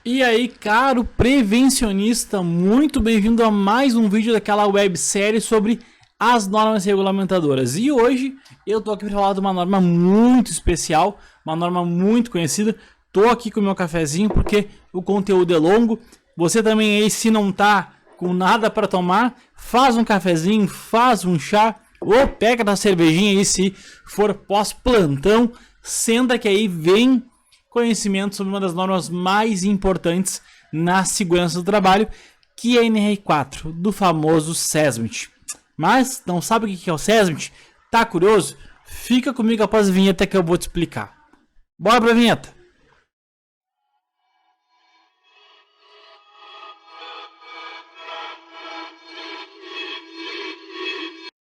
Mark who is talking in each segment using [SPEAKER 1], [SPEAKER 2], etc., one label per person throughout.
[SPEAKER 1] E aí, caro prevencionista, muito bem-vindo a mais um vídeo daquela websérie sobre as normas regulamentadoras. E hoje eu tô aqui para falar de uma norma muito especial, uma norma muito conhecida. Tô aqui com o meu cafezinho porque o conteúdo é longo. Você também aí, se não tá com nada para tomar, faz um cafezinho, faz um chá ou pega da cervejinha aí se for pós-plantão, senta que aí vem conhecimento sobre uma das normas mais importantes na segurança do trabalho, que é a NR4, do famoso SESMIT. Mas não sabe o que é o SESMIT? Tá curioso? Fica comigo após a vinheta que eu vou te explicar. Bora pra vinheta!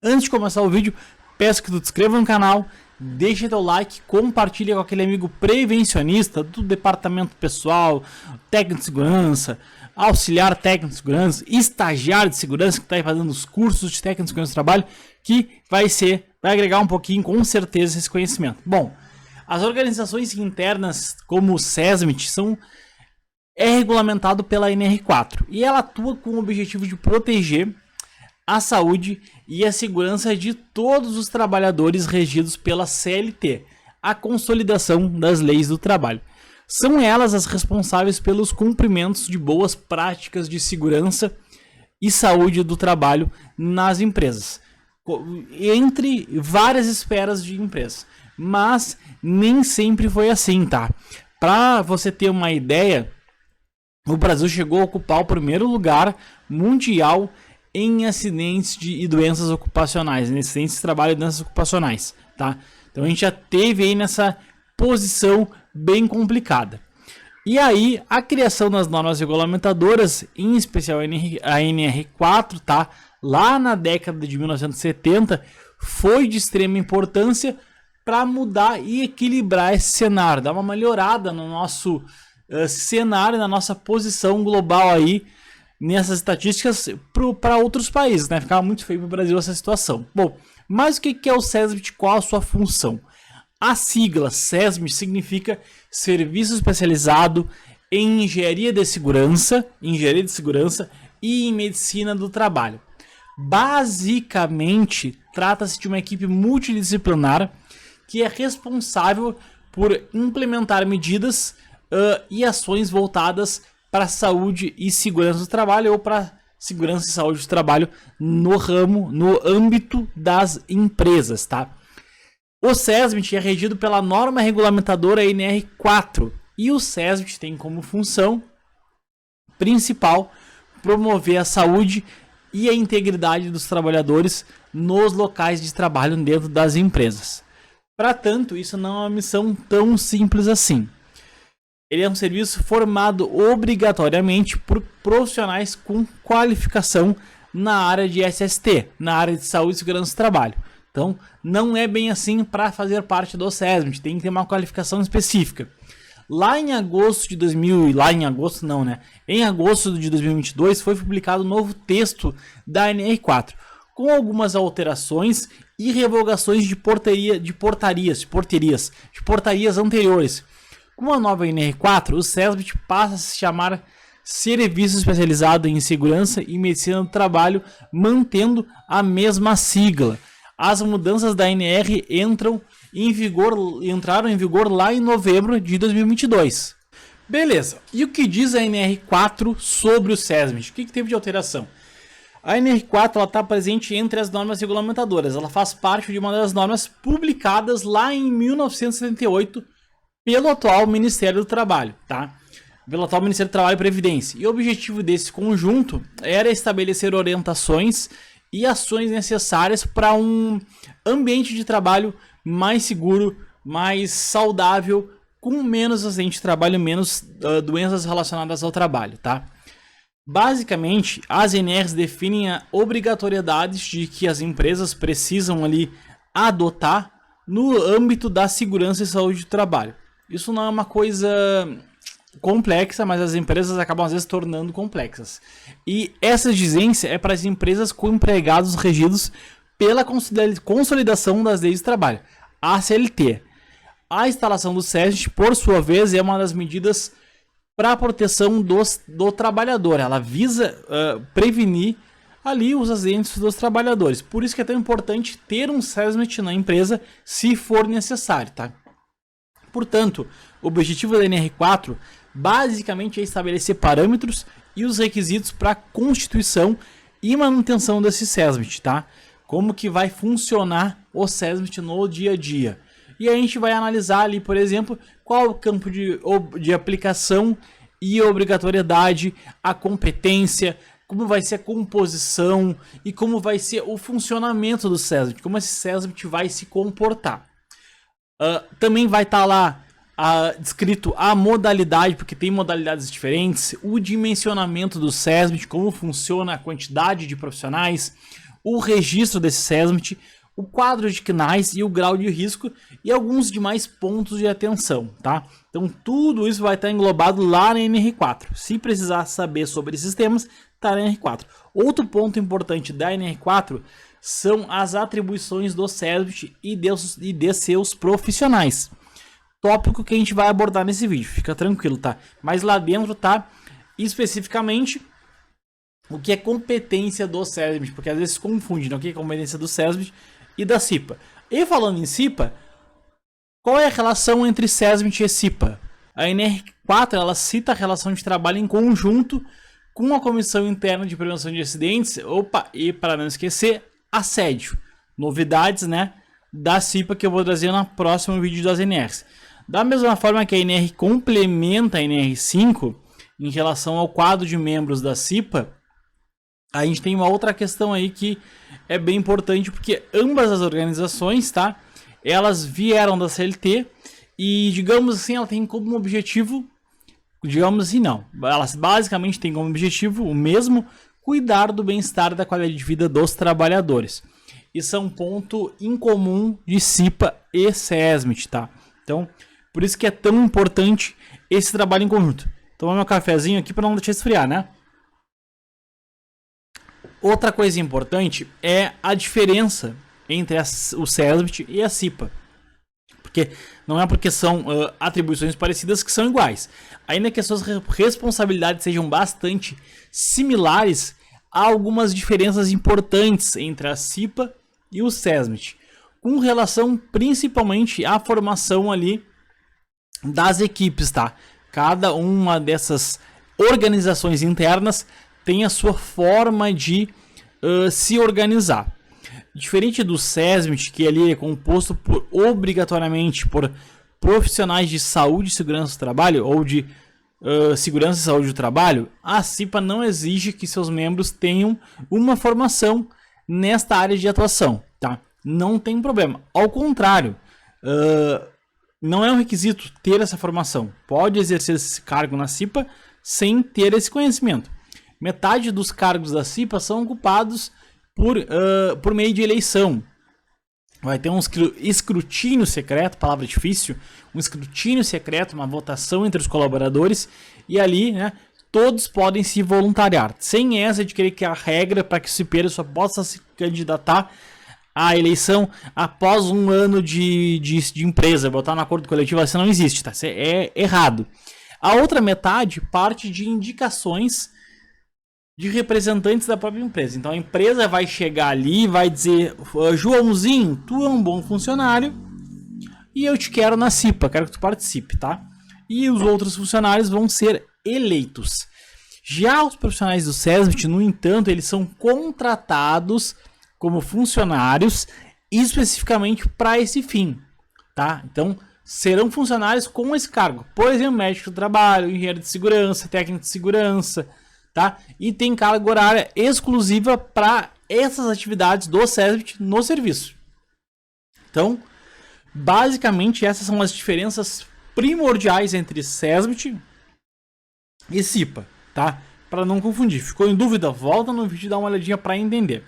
[SPEAKER 1] Antes de começar o vídeo, peço que tu te inscreva no canal, deixa teu like, compartilha com aquele amigo prevencionista do departamento pessoal, técnico de segurança, auxiliar técnico de segurança, estagiário de segurança que está aí fazendo os cursos de técnico de segurança do trabalho, que vai agregar um pouquinho com certeza esse conhecimento. Bom, as organizações internas como o SESMIT é regulamentado pela NR4 e ela atua com o objetivo de proteger a saúde e a segurança de todos os trabalhadores regidos pela CLT, a Consolidação das Leis do Trabalho. São elas as responsáveis pelos cumprimentos de boas práticas de segurança e saúde do trabalho nas empresas, entre várias esferas de empresas. Mas nem sempre foi assim, tá? Para você ter uma ideia, o Brasil chegou a ocupar o primeiro lugar mundial em acidentes e doenças ocupacionais, em acidentes de trabalho e doenças ocupacionais, tá? Então a gente já teve aí nessa posição bem complicada. E aí a criação das normas regulamentadoras, em especial a NR4, tá? Lá na década de 1970, foi de extrema importância para mudar e equilibrar esse cenário, dar uma melhorada no nosso cenário, na nossa posição global aí, nessas estatísticas para outros países, né? Ficava muito feio para o Brasil essa situação. Bom, mas o que é o SESMIT? Qual a sua função? A sigla SESMIT significa Serviço Especializado em Engenharia de Segurança e em Medicina do Trabalho. Basicamente, trata-se de uma equipe multidisciplinar que é responsável por implementar medidas e ações voltadas para saúde e segurança do trabalho ou para segurança e saúde do trabalho no âmbito das empresas, tá? O SESMIT é regido pela norma regulamentadora NR4 e o SESMIT tem como função principal promover a saúde e a integridade dos trabalhadores nos locais de trabalho dentro das empresas. Para tanto, isso não é uma missão tão simples assim. Ele é um serviço formado obrigatoriamente por profissionais com qualificação na área de SST, na área de saúde e segurança do trabalho. Então, não é bem assim para fazer parte do SESMIT, tem que ter uma qualificação específica. Em agosto de 2022 foi publicado um novo texto da NR4, com algumas alterações e revogações de portarias anteriores. Com a nova NR4, o SESMIT passa a se chamar Serviço Especializado em Segurança e Medicina do Trabalho, mantendo a mesma sigla. As mudanças da NR entraram em vigor lá em novembro de 2022. Beleza, e o que diz a NR4 sobre o SESMIT? O que teve de alteração? A NR4 está presente entre as normas regulamentadoras. Ela faz parte de uma das normas publicadas lá em 1978, pelo atual Ministério do Trabalho, tá? Pelo atual Ministério do Trabalho e Previdência. E o objetivo desse conjunto era estabelecer orientações e ações necessárias para um ambiente de trabalho mais seguro, mais saudável, com menos acidente de trabalho, menos doenças relacionadas ao trabalho, tá? Basicamente, as NRs definem a obrigatoriedade de que as empresas precisam ali adotar no âmbito da segurança e saúde do trabalho. Isso não é uma coisa complexa, mas as empresas acabam às vezes tornando complexas. E essa exigência é para as empresas com empregados regidos pela Consolidação das Leis do Trabalho, a CLT. A instalação do SESMIT, por sua vez, é uma das medidas para a proteção do trabalhador. Ela visa prevenir ali os acidentes dos trabalhadores. Por isso que é tão importante ter um SESMIT na empresa, se for necessário, tá? Portanto, o objetivo da NR4 basicamente é estabelecer parâmetros e os requisitos para a constituição e manutenção desse SESMIT, tá? Como que vai funcionar o SESMIT no dia a dia. E a gente vai analisar ali, por exemplo, qual o campo de aplicação e obrigatoriedade, a competência, como vai ser a composição e como vai ser o funcionamento do SESMIT, como esse SESMIT vai se comportar. Também vai estar lá descrito a modalidade, porque tem modalidades diferentes, o dimensionamento do SESMIT, como funciona a quantidade de profissionais, o registro desse SESMIT, o quadro de CNAES e o grau de risco e alguns demais pontos de atenção, tá? Então tudo isso vai estar englobado lá na NR4. Se precisar saber sobre esses temas, tá na NR4. Outro ponto importante da NR4 são as atribuições do SESMIT e de seus profissionais. Tópico que a gente vai abordar nesse vídeo, fica tranquilo, tá? Mas lá dentro tá especificamente o que é competência do SESMIT, porque às vezes se confunde, né? O que é competência do SESMIT e da CIPA. E falando em CIPA, qual é a relação entre SESMIT e CIPA? A NR4 ela cita a relação de trabalho em conjunto com a Comissão Interna de Prevenção de Acidentes, e para não esquecer, assédio. Novidades, né, da CIPA que eu vou trazer no próximo vídeo das NRs. Da mesma forma que a NR complementa a NR5 em relação ao quadro de membros da CIPA, a gente tem uma outra questão aí que é bem importante, porque ambas as organizações, tá? Elas vieram da CLT e, digamos assim, ela tem como objetivo, digamos assim, não. Elas basicamente têm como objetivo o mesmo, cuidar do bem-estar e da qualidade de vida dos trabalhadores. Isso é um ponto incomum de CIPA e SESMIT, tá? Então, por isso que é tão importante esse trabalho em conjunto. Tomar meu cafezinho aqui para não deixar esfriar, né? Outra coisa importante é a diferença entre o SESMIT e a CIPA. Porque não é porque são atribuições parecidas que são iguais. Ainda que as suas responsabilidades sejam bastante similares, há algumas diferenças importantes entre a CIPA e o SESMIT, com relação principalmente à formação ali das equipes, tá? Cada uma dessas organizações internas tem a sua forma de se organizar. Diferente do SESMIT, que ali é composto obrigatoriamente por profissionais de saúde e segurança do trabalho, ou de segurança e saúde do trabalho, a CIPA não exige que seus membros tenham uma formação nesta área de atuação, tá? Não tem problema. Ao contrário, não é um requisito ter essa formação. Pode exercer esse cargo na CIPA sem ter esse conhecimento. Metade dos cargos da CIPA são ocupados por meio de eleição. Vai ter um escrutínio secreto, palavra difícil, um escrutínio secreto, uma votação entre os colaboradores, e ali, né, todos podem se voluntariar, sem essa de querer que a regra para que o cipeiro só possa se candidatar à eleição após um ano de empresa, botar no acordo coletivo, isso não existe, tá? Isso é errado. A outra metade parte de indicações de representantes da própria empresa. Então a empresa vai chegar ali e vai dizer: Joãozinho, tu é um bom funcionário e eu te quero na CIPA, quero que tu participe, tá? E os outros funcionários vão ser eleitos. Já os profissionais do SESMIT, no entanto, eles são contratados como funcionários especificamente para esse fim, tá? Então serão funcionários com esse cargo. Por exemplo, médico do trabalho, engenheiro de segurança, técnico de segurança, tá? E tem carga horária exclusiva para essas atividades do SESMIT no serviço. Então, basicamente, essas são as diferenças primordiais entre SESMIT e CIPA, tá? Para não confundir. Ficou em dúvida? Volta no vídeo e dá uma olhadinha para entender.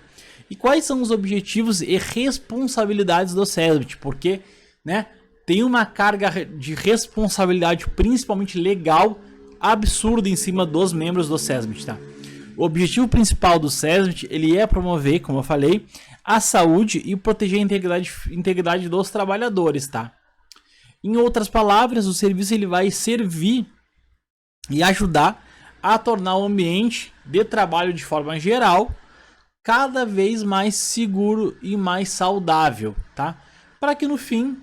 [SPEAKER 1] E quais são os objetivos e responsabilidades do SESMIT? Porque, né, tem uma carga de responsabilidade, principalmente legal, absurdo em cima dos membros do SESMIT, tá? O objetivo principal do SESMIT, ele é promover, como eu falei, a saúde e proteger a integridade dos trabalhadores, tá? Em outras palavras, o serviço ele vai servir e ajudar a tornar o ambiente de trabalho de forma geral cada vez mais seguro e mais saudável, tá? Para que no fim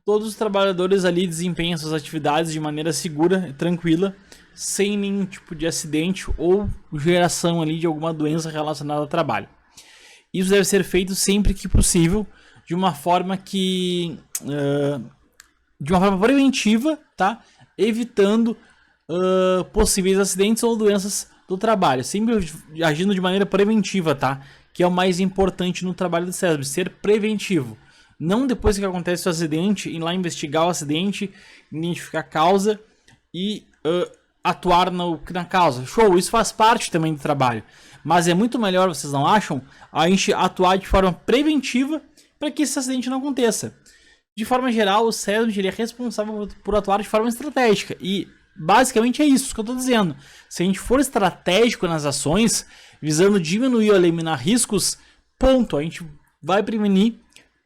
[SPEAKER 1] todos os trabalhadores ali desempenhem suas atividades de maneira segura e tranquila, sem nenhum tipo de acidente ou geração ali de alguma doença relacionada ao trabalho. Isso deve ser feito sempre que possível, de uma forma preventiva, tá? Evitando possíveis acidentes ou doenças do trabalho, sempre agindo de maneira preventiva, tá? Que é o mais importante no trabalho do SESB, ser preventivo. Não depois que acontece o acidente, ir lá investigar o acidente, identificar a causa e atuar na causa. Show, isso faz parte também do trabalho. Mas é muito melhor, vocês não acham, a gente atuar de forma preventiva para que esse acidente não aconteça. De forma geral, o SESB ele é responsável por atuar de forma estratégica. E basicamente é isso que eu estou dizendo. Se a gente for estratégico nas ações, visando diminuir ou eliminar riscos, ponto, a gente vai prevenir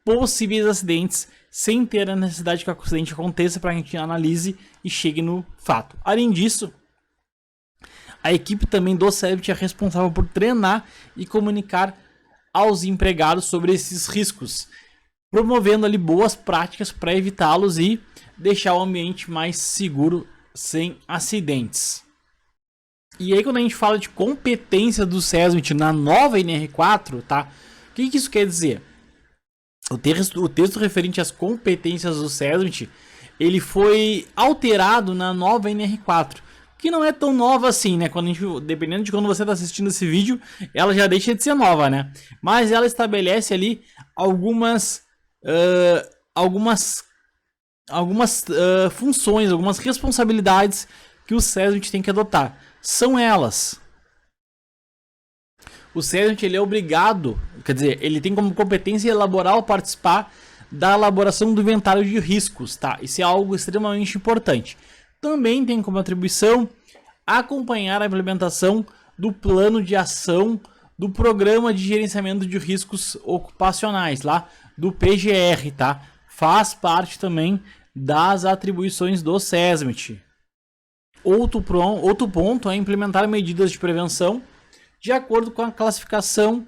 [SPEAKER 1] possíveis acidentes sem ter a necessidade que o acidente aconteça para que a gente analise e chegue no fato. Além disso, a equipe também do SESB é responsável por treinar e comunicar aos empregados sobre esses riscos, promovendo ali boas práticas para evitá-los e deixar o ambiente mais seguro sem acidentes. E aí quando a gente fala de competência do SESB na nova NR4, tá? O que isso quer dizer? O texto referente às competências do SESB, ele foi alterado na nova NR4, que não é tão nova assim, né? Dependendo de quando você está assistindo esse vídeo, ela já deixa de ser nova, né? Mas ela estabelece ali algumas funções, algumas responsabilidades que o SESB tem que adotar. São elas: o SESB ele é obrigado, quer dizer, ele tem como competência elaborar ou participar da elaboração do inventário de riscos, tá? Isso é algo extremamente importante. Também tem como atribuição acompanhar a implementação do plano de ação do Programa de Gerenciamento de Riscos Ocupacionais, lá do PGR, tá? Faz parte também das atribuições do SESB. Outro ponto é implementar medidas de prevenção de acordo com a classificação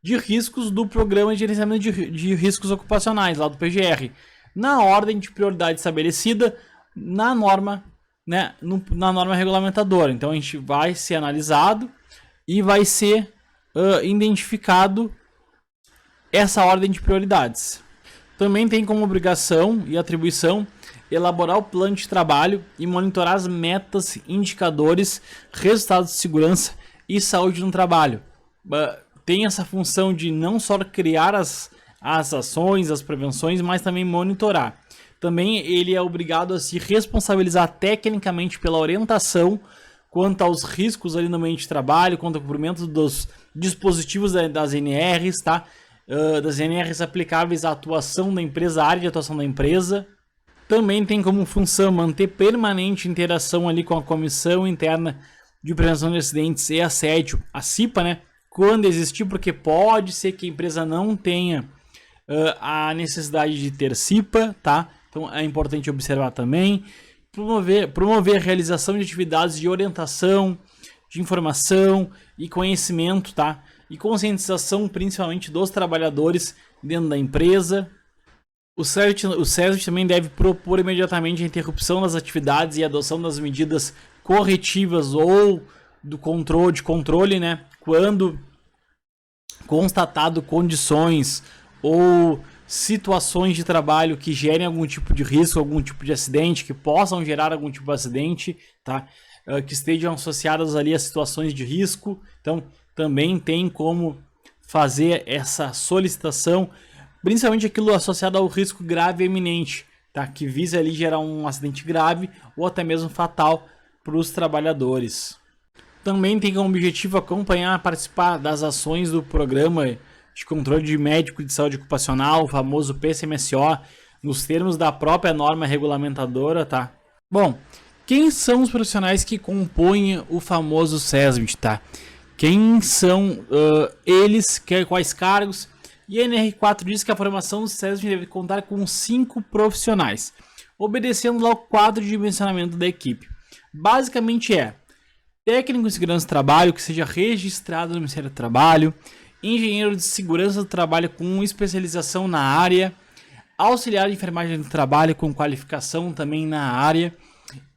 [SPEAKER 1] de riscos do Programa de Gerenciamento de Riscos Ocupacionais, lá do PGR, na ordem de prioridade estabelecida na norma, né, na norma regulamentadora. Então a gente vai ser analisado e vai ser identificado essa ordem de prioridades. Também tem como obrigação e atribuição elaborar o plano de trabalho e monitorar as metas, indicadores, resultados de segurança e saúde no trabalho. Tem essa função de não só criar as ações, as prevenções, mas também monitorar. Também ele é obrigado a se responsabilizar tecnicamente pela orientação quanto aos riscos ali no ambiente de trabalho, quanto ao cumprimento dos dispositivos das NRs, tá? Das NRs aplicáveis à atuação da empresa, à área de atuação da empresa. Também tem como função manter permanente interação ali com a Comissão Interna de Prevenção de Acidentes e Assédio, a CIPA, né? Quando existir, porque pode ser que a empresa não tenha a necessidade de ter CIPA, tá? Então é importante observar também. Promover a realização de atividades de orientação, de informação e conhecimento, tá? E conscientização principalmente dos trabalhadores dentro da empresa. O SESB também deve propor imediatamente a interrupção das atividades e a adoção das medidas corretivas ou do controle, né? Quando constatado condições ou situações de trabalho que gerem algum tipo de risco, algum tipo de acidente, que possam gerar algum tipo de acidente, tá? Que estejam associadas ali a situações de risco. Então, também tem como fazer essa solicitação, principalmente aquilo associado ao risco grave e iminente, tá? Que visa ali gerar um acidente grave ou até mesmo fatal para os trabalhadores. Também tem como objetivo acompanhar e participar das ações do Programa de Controle de Médico de Saúde Ocupacional, o famoso PCMSO, nos termos da própria norma regulamentadora, tá? Bom, quem são os profissionais que compõem o famoso SESB, tá? Quem são eles, quais cargos? E a NR4 diz que a formação do SESB deve contar com 5 profissionais, obedecendo lá o quadro de dimensionamento da equipe. basicamente é técnico de segurança do trabalho que seja registrado no Ministério do Trabalho, engenheiro de segurança do trabalho com especialização na área, auxiliar de enfermagem do trabalho com qualificação também na área,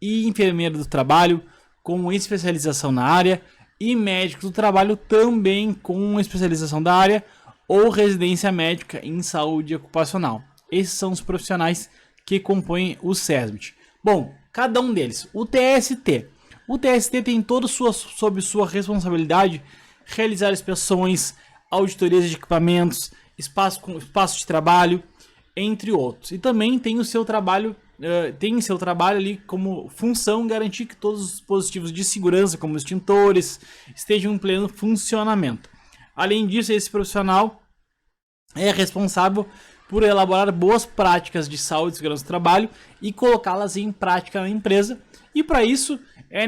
[SPEAKER 1] e enfermeiro do trabalho com especialização na área, e médico do trabalho também com especialização da área ou residência médica em saúde ocupacional. Esses são os profissionais que compõem o SESMIT. Bom, cada um deles. O TST. O TST tem todo sob sua responsabilidade realizar inspeções, auditorias de equipamentos, espaço de trabalho, entre outros. E também tem o seu trabalho, ali como função garantir que todos os dispositivos de segurança, como extintores, estejam em pleno funcionamento. Além disso, esse profissional é responsável por elaborar boas práticas de saúde e segurança do trabalho e colocá-las em prática na empresa. E para isso é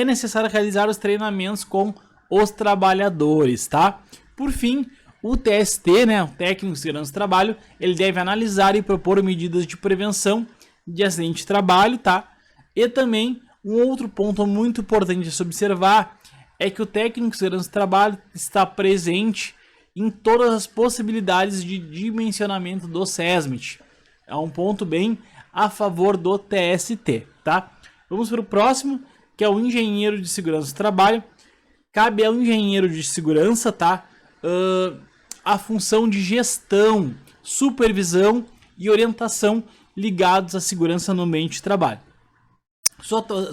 [SPEAKER 1] necessário realizar os treinamentos com os trabalhadores, tá? Por fim, o TST, né, o técnico de segurança do trabalho, ele deve analisar e propor medidas de prevenção de acidente de trabalho, tá? E também um outro ponto muito importante de se observar é que o técnico de segurança do trabalho está presente em todas as possibilidades de dimensionamento do SESMIT. É um ponto bem a favor do TST, tá? Vamos para o próximo, que é o engenheiro de segurança do trabalho. Cabe ao engenheiro de segurança, tá? A função de gestão, supervisão e orientação ligados à segurança no ambiente de trabalho.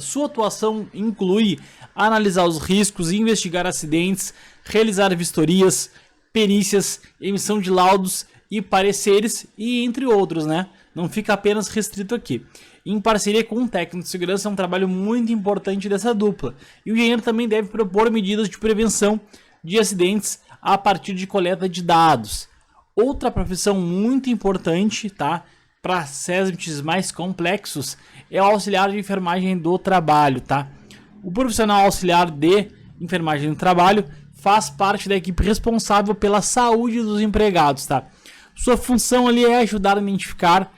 [SPEAKER 1] Sua atuação inclui analisar os riscos, investigar acidentes, realizar vistorias, perícias, emissão de laudos e pareceres e entre outros, né? Não fica apenas restrito aqui. Em parceria com um técnico de segurança é um trabalho muito importante dessa dupla. E o engenheiro também deve propor medidas de prevenção de acidentes a partir de coleta de dados. Outra profissão muito importante, tá? Para SESMITs mais complexos é o auxiliar de enfermagem do trabalho, tá? O profissional auxiliar de enfermagem do trabalho faz parte da equipe responsável pela saúde dos empregados, tá? Sua função ali é ajudar a identificar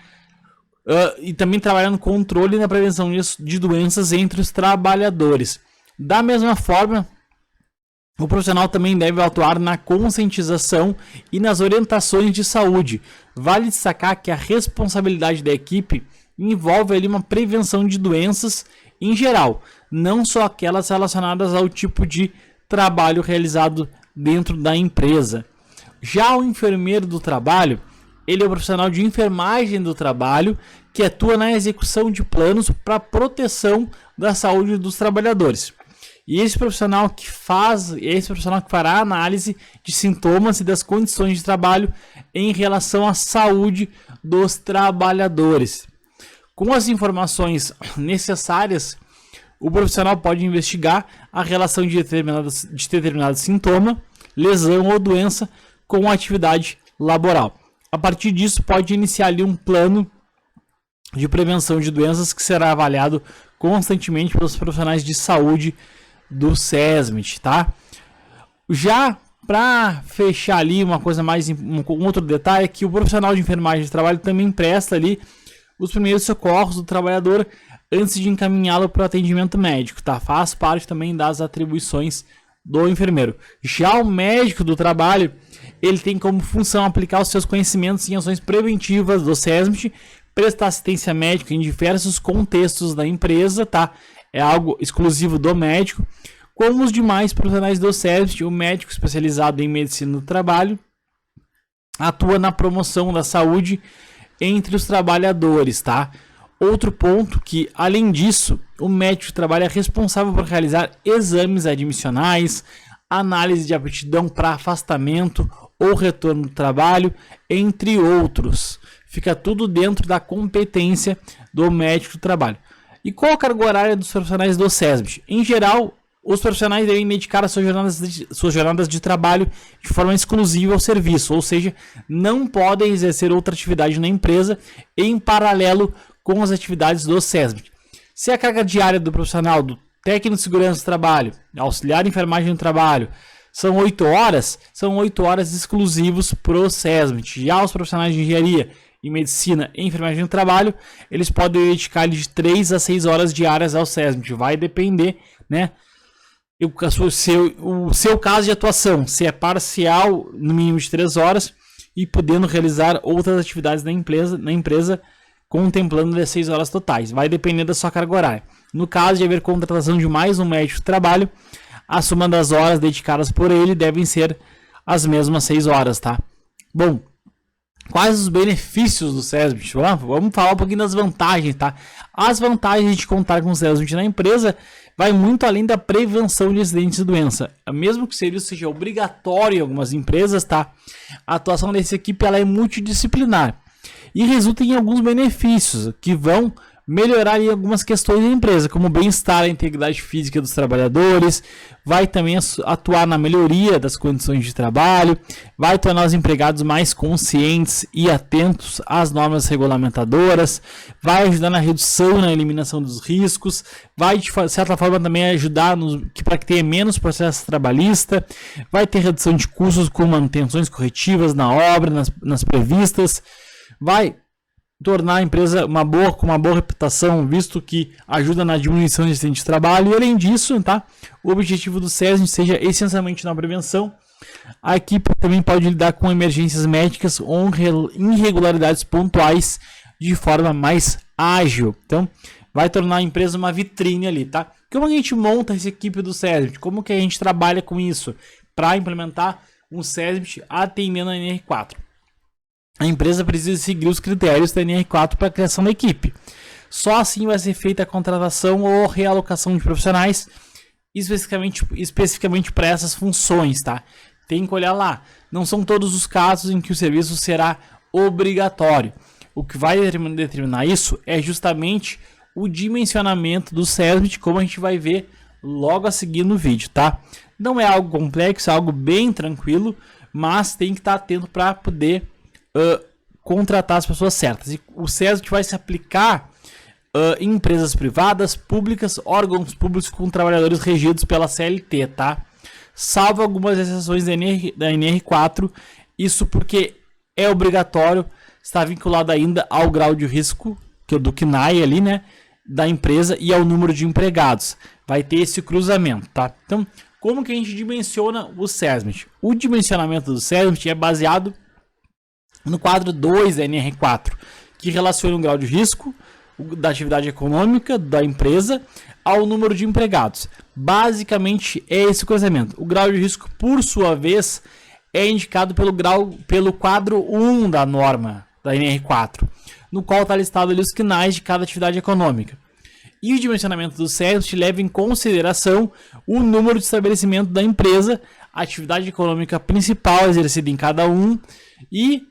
[SPEAKER 1] e também trabalhar no controle e na prevenção de doenças entre os trabalhadores. Da mesma forma, o profissional também deve atuar na conscientização e nas orientações de saúde. Vale destacar que a responsabilidade da equipe envolve ali uma prevenção de doenças em geral, não só aquelas relacionadas ao tipo de trabalho realizado dentro da empresa. Já o enfermeiro do trabalho, ele é o profissional de enfermagem do trabalho que atua na execução de planos para proteção da saúde dos trabalhadores. E esse profissional que fará a análise de sintomas e das condições de trabalho em relação à saúde dos trabalhadores. Com as informações necessárias, o profissional pode investigar a relação de determinado sintoma, lesão ou doença com a atividade laboral. A partir disso, pode iniciar ali um plano de prevenção de doenças que será avaliado constantemente pelos profissionais de saúde do SESMIT, tá? Já para fechar ali um outro detalhe é que o profissional de enfermagem de trabalho também presta ali os primeiros socorros do trabalhador antes de encaminhá-lo para o atendimento médico, tá? Faz parte também das atribuições do enfermeiro. Já o médico do trabalho, ele tem como função aplicar os seus conhecimentos em ações preventivas do SESMIT, prestar assistência médica em diversos contextos da empresa, tá? É algo exclusivo do médico. Como os demais profissionais do SESMIT, o médico especializado em medicina do trabalho atua na promoção da saúde entre os trabalhadores, tá? Outro ponto que, além disso, o médico de trabalho é responsável por realizar exames admissionais, análise de aptidão para afastamento ou retorno do trabalho, entre outros. Fica tudo dentro da competência do médico do trabalho. E qual a carga horária dos profissionais do SESMIT? Em geral, os profissionais devem dedicar as suas jornadas de trabalho de forma exclusiva ao serviço, ou seja, não podem exercer outra atividade na empresa em paralelo com as atividades do SESMIT. Se a carga diária do profissional do técnico de segurança do trabalho, auxiliar de enfermagem do trabalho, são 8 horas exclusivos para o SESMIT. Já os profissionais de engenharia em medicina e enfermagem do trabalho, eles podem dedicar de 3 a 6 horas diárias ao SESMIT. Vai depender, né? O seu caso de atuação, se é parcial, no mínimo de 3 horas, e podendo realizar outras atividades na empresa contemplando 16 horas totais. Vai depender da sua carga horária. No caso de haver contratação de mais um médico de trabalho, a soma das horas dedicadas por ele devem ser as mesmas 6 horas, tá? Bom, quais os benefícios do SESMIT? Vamos falar um pouquinho das vantagens, tá? As vantagens de contar com o SESMIT na empresa vai muito além da prevenção de acidentes e doença. Mesmo que o serviço seja obrigatório em algumas empresas, tá? A atuação dessa equipe ela é multidisciplinar e resulta em alguns benefícios que vão melhorar em algumas questões da empresa, como o bem-estar, a integridade física dos trabalhadores, vai também atuar na melhoria das condições de trabalho, vai tornar os empregados mais conscientes e atentos às normas regulamentadoras, vai ajudar na redução e na eliminação dos riscos, vai de certa forma também ajudar para que tenha menos processo trabalhista, vai ter redução de custos com manutenções corretivas na obra, nas previstas, vai tornar a empresa com uma boa reputação, visto que ajuda na diminuição de acidentes de trabalho. E além disso, tá? O objetivo do SESMIT seja essencialmente na prevenção. A equipe também pode lidar com emergências médicas ou irregularidades pontuais de forma mais ágil. Então, vai tornar a empresa uma vitrine ali, tá? Como a gente monta essa equipe do SESMIT? Como que a gente trabalha com isso para implementar um SESMIT atendendo a NR4? A empresa precisa seguir os critérios da NR4 para a criação da equipe. Só assim vai ser feita a contratação ou realocação de profissionais especificamente para essas funções, tá? Tem que olhar lá. Não são todos os casos em que o serviço será obrigatório. O que vai determinar isso é justamente o dimensionamento do SESMIT, como a gente vai ver logo a seguir no vídeo, tá? Não é algo complexo, é algo bem tranquilo, mas tem que estar atento para poder contratar as pessoas certas. E o SESMIT vai se aplicar em empresas privadas, públicas, órgãos públicos com trabalhadores regidos pela CLT, tá? Salvo algumas exceções da NR4, isso porque é obrigatório, está vinculado ainda ao grau de risco, que é do CNAE ali, né, da empresa, e ao número de empregados. Vai ter esse cruzamento, tá? Então, como que a gente dimensiona o SESMIT? O dimensionamento do SESMIT é baseado no quadro 2 da NR4, que relaciona o grau de risco da atividade econômica da empresa ao número de empregados. Basicamente é esse cruzamento. O grau de risco, por sua vez, é indicado pelo quadro 1 da norma da NR4, no qual está listado ali os CNAEs de cada atividade econômica. E o dimensionamento do SESMIT leva em consideração o número de estabelecimento da empresa, a atividade econômica principal exercida em cada um, e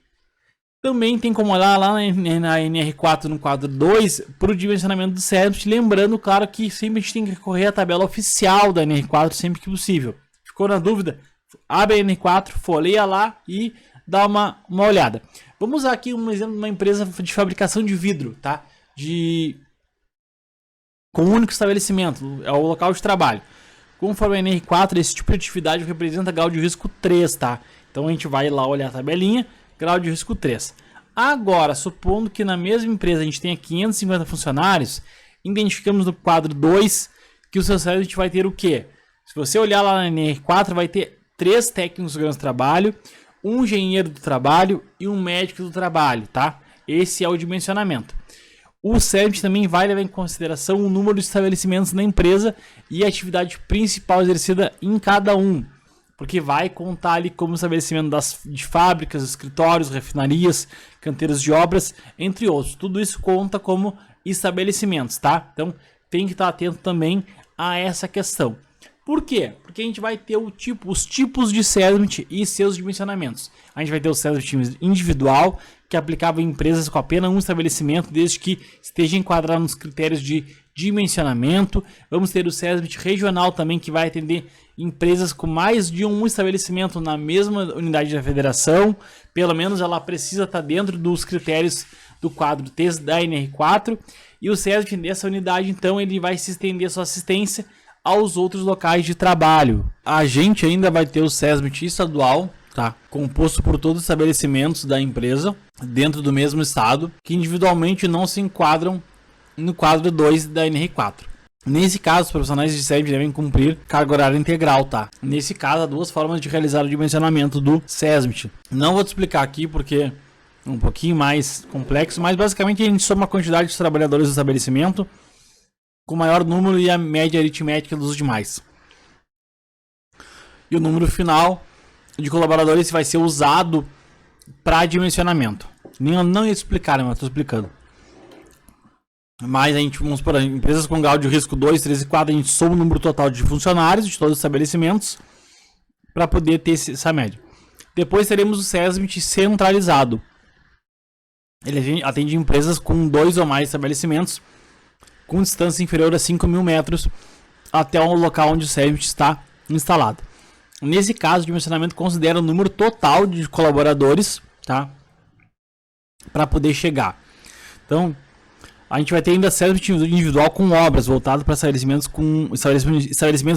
[SPEAKER 1] também tem como olhar lá na NR4 no quadro 2 para o dimensionamento do SESMIT, lembrando, claro, que sempre a gente tem que recorrer à tabela oficial da NR4 sempre que possível. Ficou na dúvida? Abre a NR4, folheia lá e dá uma olhada. Vamos usar aqui um exemplo de uma empresa de fabricação de vidro, tá? Com um único estabelecimento, é o local de trabalho. Conforme a NR4, esse tipo de atividade representa grau de risco 3, tá? Então a gente vai lá olhar a tabelinha, grau de risco 3. Agora, supondo que na mesma empresa a gente tenha 550 funcionários, identificamos no quadro 2 que o seu SESMIT vai ter o quê? Se você olhar lá na NR4, vai ter 3 técnicos de segurança do trabalho, um engenheiro do trabalho e um médico do trabalho, tá? Esse é o dimensionamento. O SESMIT também vai levar em consideração o número de estabelecimentos na empresa e a atividade principal exercida em cada um, porque vai contar ali como estabelecimento de fábricas, escritórios, refinarias, canteiros de obras, entre outros. Tudo isso conta como estabelecimentos, tá? Então tem que estar atento também a essa questão. Por quê? Porque a gente vai ter os tipos de SESMIT e seus dimensionamentos. A gente vai ter o SESMIT individual, que é aplicável em empresas com apenas um estabelecimento, desde que esteja enquadrado nos critérios de dimensionamento. Vamos ter o SESMIT regional também, que vai atender empresas com mais de um estabelecimento na mesma unidade da federação. Pelo menos ela precisa estar dentro dos critérios do quadro T da NR4. E o SESMIT dessa unidade, então, ele vai se estender sua assistência aos outros locais de trabalho. A gente ainda vai ter o SESMIT estadual, tá? Composto por todos os estabelecimentos da empresa dentro do mesmo estado, que individualmente não se enquadram no quadro 2 da NR4. Nesse caso, os profissionais de SESMIT devem cumprir carga horária integral, tá? Nesse caso, há duas formas de realizar o dimensionamento do SESMIT. Não vou te explicar aqui porque é um pouquinho mais complexo, mas basicamente a gente soma a quantidade de trabalhadores do estabelecimento com o maior número e a média aritmética dos demais. E o número final de colaboradores vai ser usado para dimensionamento. Não ia explicar, mas estou explicando. Mas a gente, vamos por empresas com grau de risco 2, 3 e 4, a gente soma o número total de funcionários de todos os estabelecimentos para poder ter essa média. Depois teremos o SESMIT centralizado. Ele atende empresas com 2 ou mais estabelecimentos com distância inferior a 5.000 metros até o local onde o SESMIT está instalado. Nesse caso, o dimensionamento considera o número total de colaboradores, tá? Para poder chegar. Então, a gente vai ter ainda SESMIT individual com obras, voltado para estabelecimentos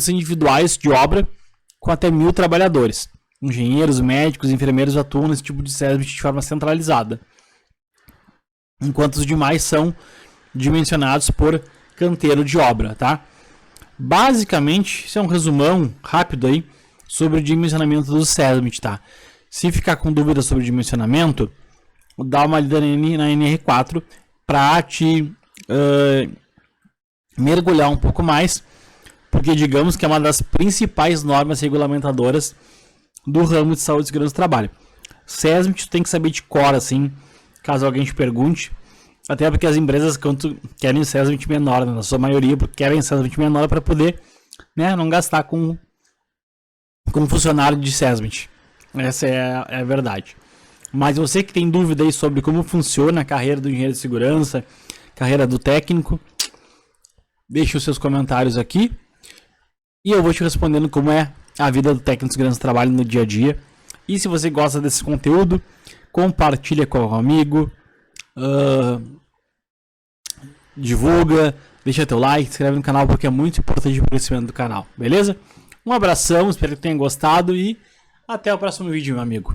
[SPEAKER 1] individuais de obra com até 1.000 trabalhadores. Engenheiros, médicos, enfermeiros atuam nesse tipo de SESMIT de forma centralizada. Enquanto os demais são dimensionados por canteiro de obra, tá? Basicamente, isso é um resumão rápido aí sobre o dimensionamento do SESMIT, tá? Se ficar com dúvidas sobre o dimensionamento, dá uma lida na NR4 para te mergulhar um pouco mais, porque digamos que é uma das principais normas regulamentadoras do ramo de saúde e segurança do trabalho. SESMIT tu tem que saber de cor, assim, caso alguém te pergunte, até porque as empresas querem SESMIT menor, né? Na sua maioria, porque querem SESMIT menor para poder, né, não gastar com funcionário de SESMIT. Essa é a verdade. Mas você que tem dúvida aí sobre como funciona a carreira do engenheiro de segurança, carreira do técnico, deixe os seus comentários aqui e eu vou te respondendo como é a vida do técnico de segurança do trabalho no dia a dia. E se você gosta desse conteúdo, compartilha com um amigo, divulga, deixa teu like, se inscreve no canal porque é muito importante o crescimento do canal, beleza? Um abração, espero que tenham gostado e até o próximo vídeo, meu amigo.